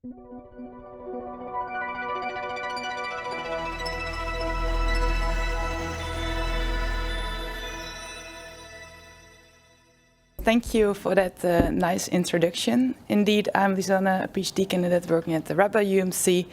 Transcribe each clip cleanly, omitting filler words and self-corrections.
Thank you for that nice introduction. Indeed, I'm Lisanne, a PhD candidate working at the Radboud UMC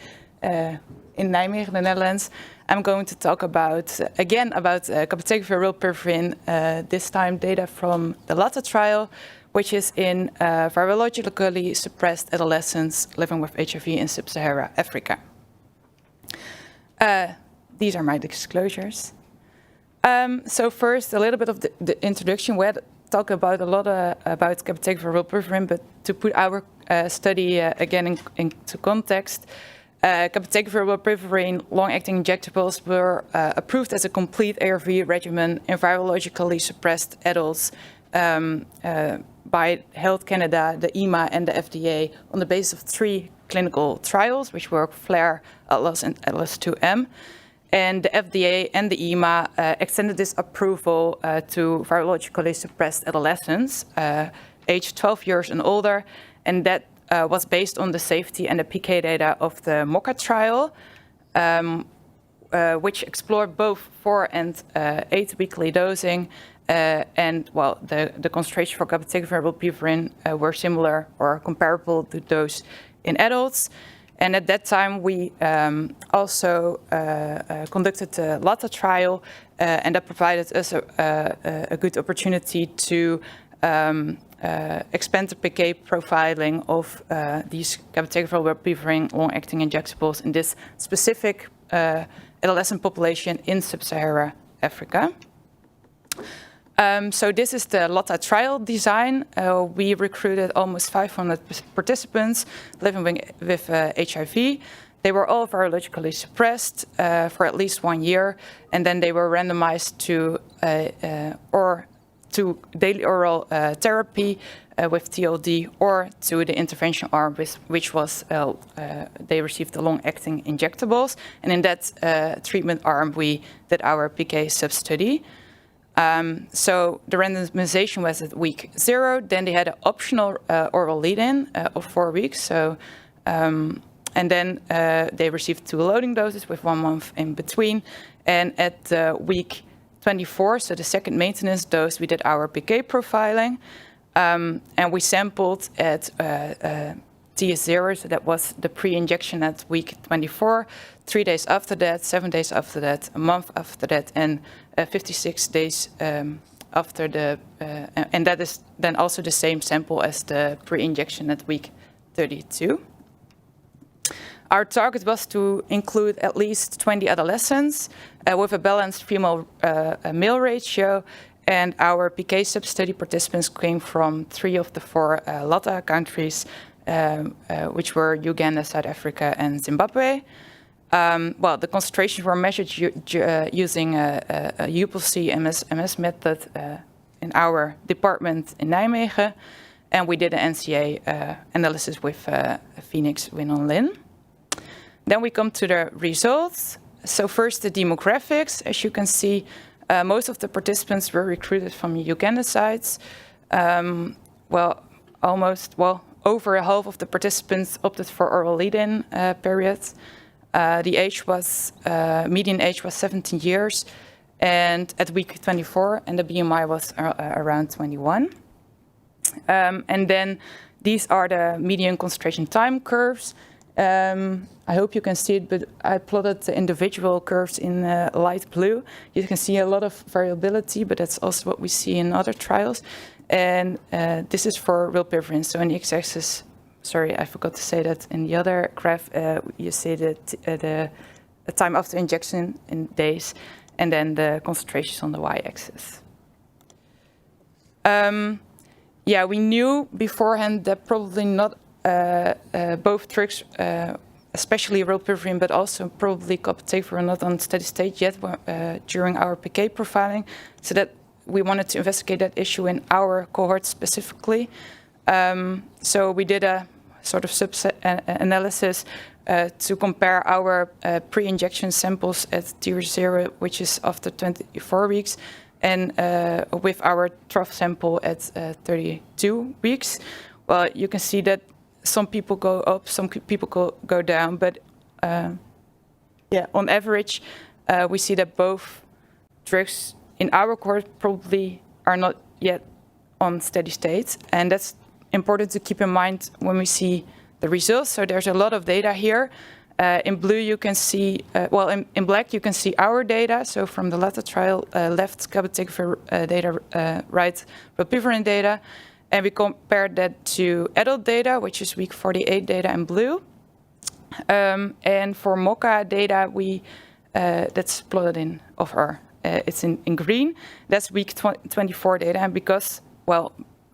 in Nijmegen, the Netherlands. I'm going to talk again about Cabotegravir Rilpivirine, this time data from the LATA trial, which is in virologically suppressed adolescents living with HIV in Sub-Saharan Africa. These are my disclosures. So first, a little bit of the introduction. We had talked about a lot about Cabotegravir Rilpivirine, but to put our study again into context, Cabotegravir Rilpivirine long-acting injectables were approved as a complete ARV regimen in virologically suppressed adults by Health Canada, the EMA, and the FDA on the basis of 3 clinical trials, which were FLAIR, ATLAS, and ATLAS-2M. And the FDA and the EMA extended this approval to virologically suppressed adolescents, aged 12 years and older, and that was based on the safety and the PK data of the MOCA trial, which explored both 4 and 8 weekly dosing, and well, the concentration for Cabotegravir Rilpivirine were similar or comparable to those in adults. And at that time, we also conducted the LATA trial, and that provided us a good opportunity to expand the PK profiling of these Cabotegravir Rilpivirine long-acting injectables in this specific adolescent population in Sub-Saharan Africa. So this is the LATA trial design. We recruited almost 500 participants living with HIV. They were all virologically suppressed for at least 1 year, and then they were randomized to daily oral therapy with TLD or to the intervention arm, which was they received the long-acting injectables. And in that treatment arm, we did our PK sub-study. So the randomization was at week 0. Then they had an optional oral lead-in of 4 weeks. So, and then they received 2 loading doses with 1 month in between. And at week 24, so the second maintenance dose, we did our PK profiling. And we sampled at TS0, so that was the pre-injection at week 24, 3 days after that, 7 days after that, a month after that, and 56 days after the, and that is then also the same sample as the pre-injection at week 32. Our target was to include at least 20 adolescents with a balanced female-male ratio, and our PK sub-study participants came from 3 of the 4 LATA countries, which were Uganda, South Africa, and Zimbabwe. Well, the concentrations were measured using a UPLC MS method in our department in Nijmegen, and we did an NCA analysis with Phoenix Win on Lin. Then we come to the results. So first, the demographics. As you can see, most of the participants were recruited from Uganda sites. Over half of the participants opted for oral lead-in periods. The age was, median age was 17 years, and at week 24, and the BMI was around 21. And then these are the median concentration time curves. I hope you can see it, but I plotted the individual curves in light blue. You can see a lot of variability, but that's also what we see in other trials. And this is for Rilpivirine. So in the x-axis, sorry, I forgot to say that in the other graph, you see the time after injection in days, and then the concentrations on the y-axis. Yeah, we knew beforehand that probably not both drugs, especially Rilpivirine, but also probably Cabotegravir, were not on steady state yet during our PK profiling, so that we wanted to investigate that issue in our cohort specifically. So we did a sort of subset analysis to compare our pre-injection samples at tier 0, which is after 24 weeks, and with our trough sample at 32 weeks. Well, you can see that some people go up, some people go down, but on average, we see that both drugs in our cohort probably are not yet on steady state, and that's important to keep in mind when we see the results. So there's a lot of data here. In blue, you can see, in black, you can see our data. So from the LATA trial, left Cabotegravir data, right Rilpivirine data. And we compared that to adult data, which is week 48 data in blue. And for MOCA data, that's plotted in it's in green. That's week 24 data. And because,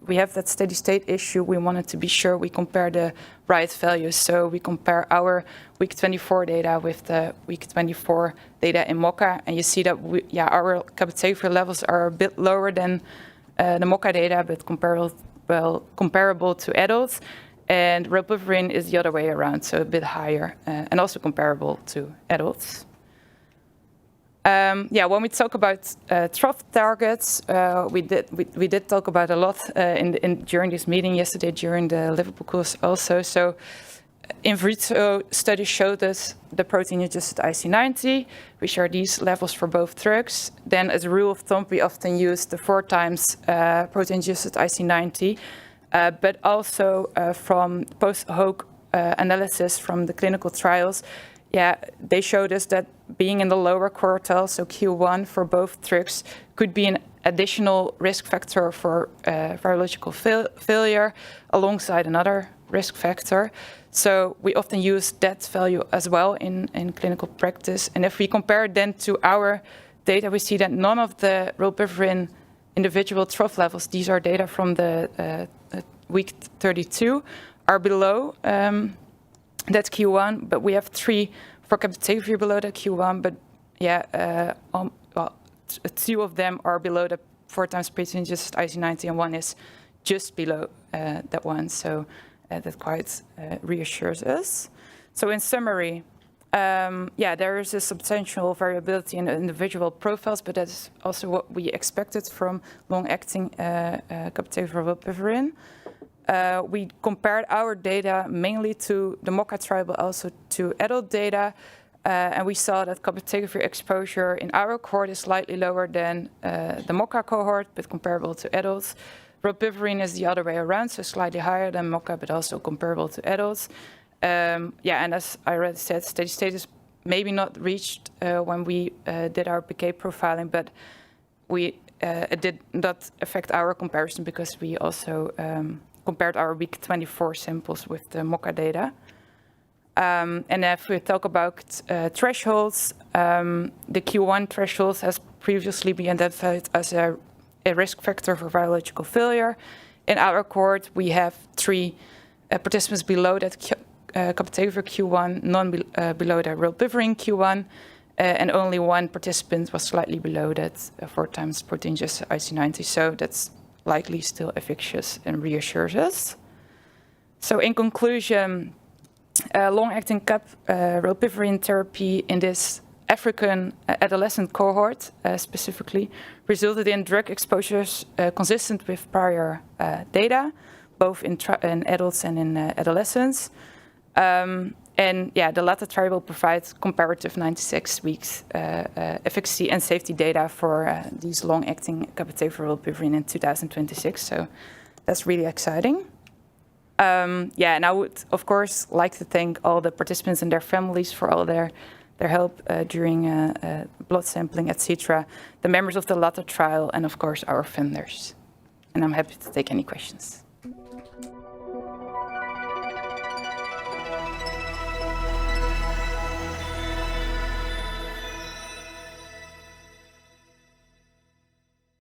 we have that steady state issue, we wanted to be sure we compare the right values. So we compare our week 24 data with the week 24 data in MOCA. And you see that our Cabotegravir levels are a bit lower than the MOCA data, but comparable to adults. And Rilpivirine is the other way around, so a bit higher and also comparable to adults. When we talk about trough targets, we did talk about a lot during this meeting yesterday during the Liverpool course also. So in vitro studies showed us the protein-adjusted IC90, which are these levels for both drugs. Then as a rule of thumb, we often use the 4 times protein-adjusted IC90, but also from post-hoc analysis from the clinical trials, they showed us that being in the lower quartile, so Q1 for both drugs, could be an additional risk factor for virological failure alongside another risk factor. So we often use that value as well in clinical practice. And if we compare it then to our data, we see that none of the Rilpivirine individual trough levels, these are data from the week 32, are below that Q1, but we have 3 for Cabotegravir below that Q1, but 2 of them are below the 4 times protein-adjusted IC90, and 1 is just below that one. So that quite reassures us. So in summary, there is a substantial variability in the individual profiles, but that's also what we expected from long-acting Cabotegravir Rilpivirine. We compared our data mainly to the MOCA trial, but also to adult data, and we saw that Cabotegravir exposure in our cohort is slightly lower than the MOCA cohort, but comparable to adults. Rilpivirine is the other way around, so slightly higher than MOCA, but also comparable to adults. And as I already said, steady state is maybe not reached when we did our PK profiling, but it did not affect our comparison because we also compared our week 24 samples with the MOCA data. And if we talk about thresholds, the Q1 thresholds has previously been identified as a risk factor for virological failure. In our cohort, we have 3 participants below that Cabotegravir Q1, none below the Rilpivirine Q1, and only 1 participant was slightly below that 4 times protein-adjusted IC90. So that's likely still efficacious and reassures us. So in conclusion, long-acting Rilpivirine therapy in this African adolescent cohort specifically resulted in drug exposures consistent with prior data, both in adults and in adolescents. The LATA trial will provide comparative 96 weeks efficacy and safety data for these long-acting Cabotegravir Rilpivirine in 2026. So that's really exciting. And I would, of course, like to thank all the participants and their families for all their help during blood sampling, etc., the members of the LATA trial, and of course our funders. And I'm happy to take any questions.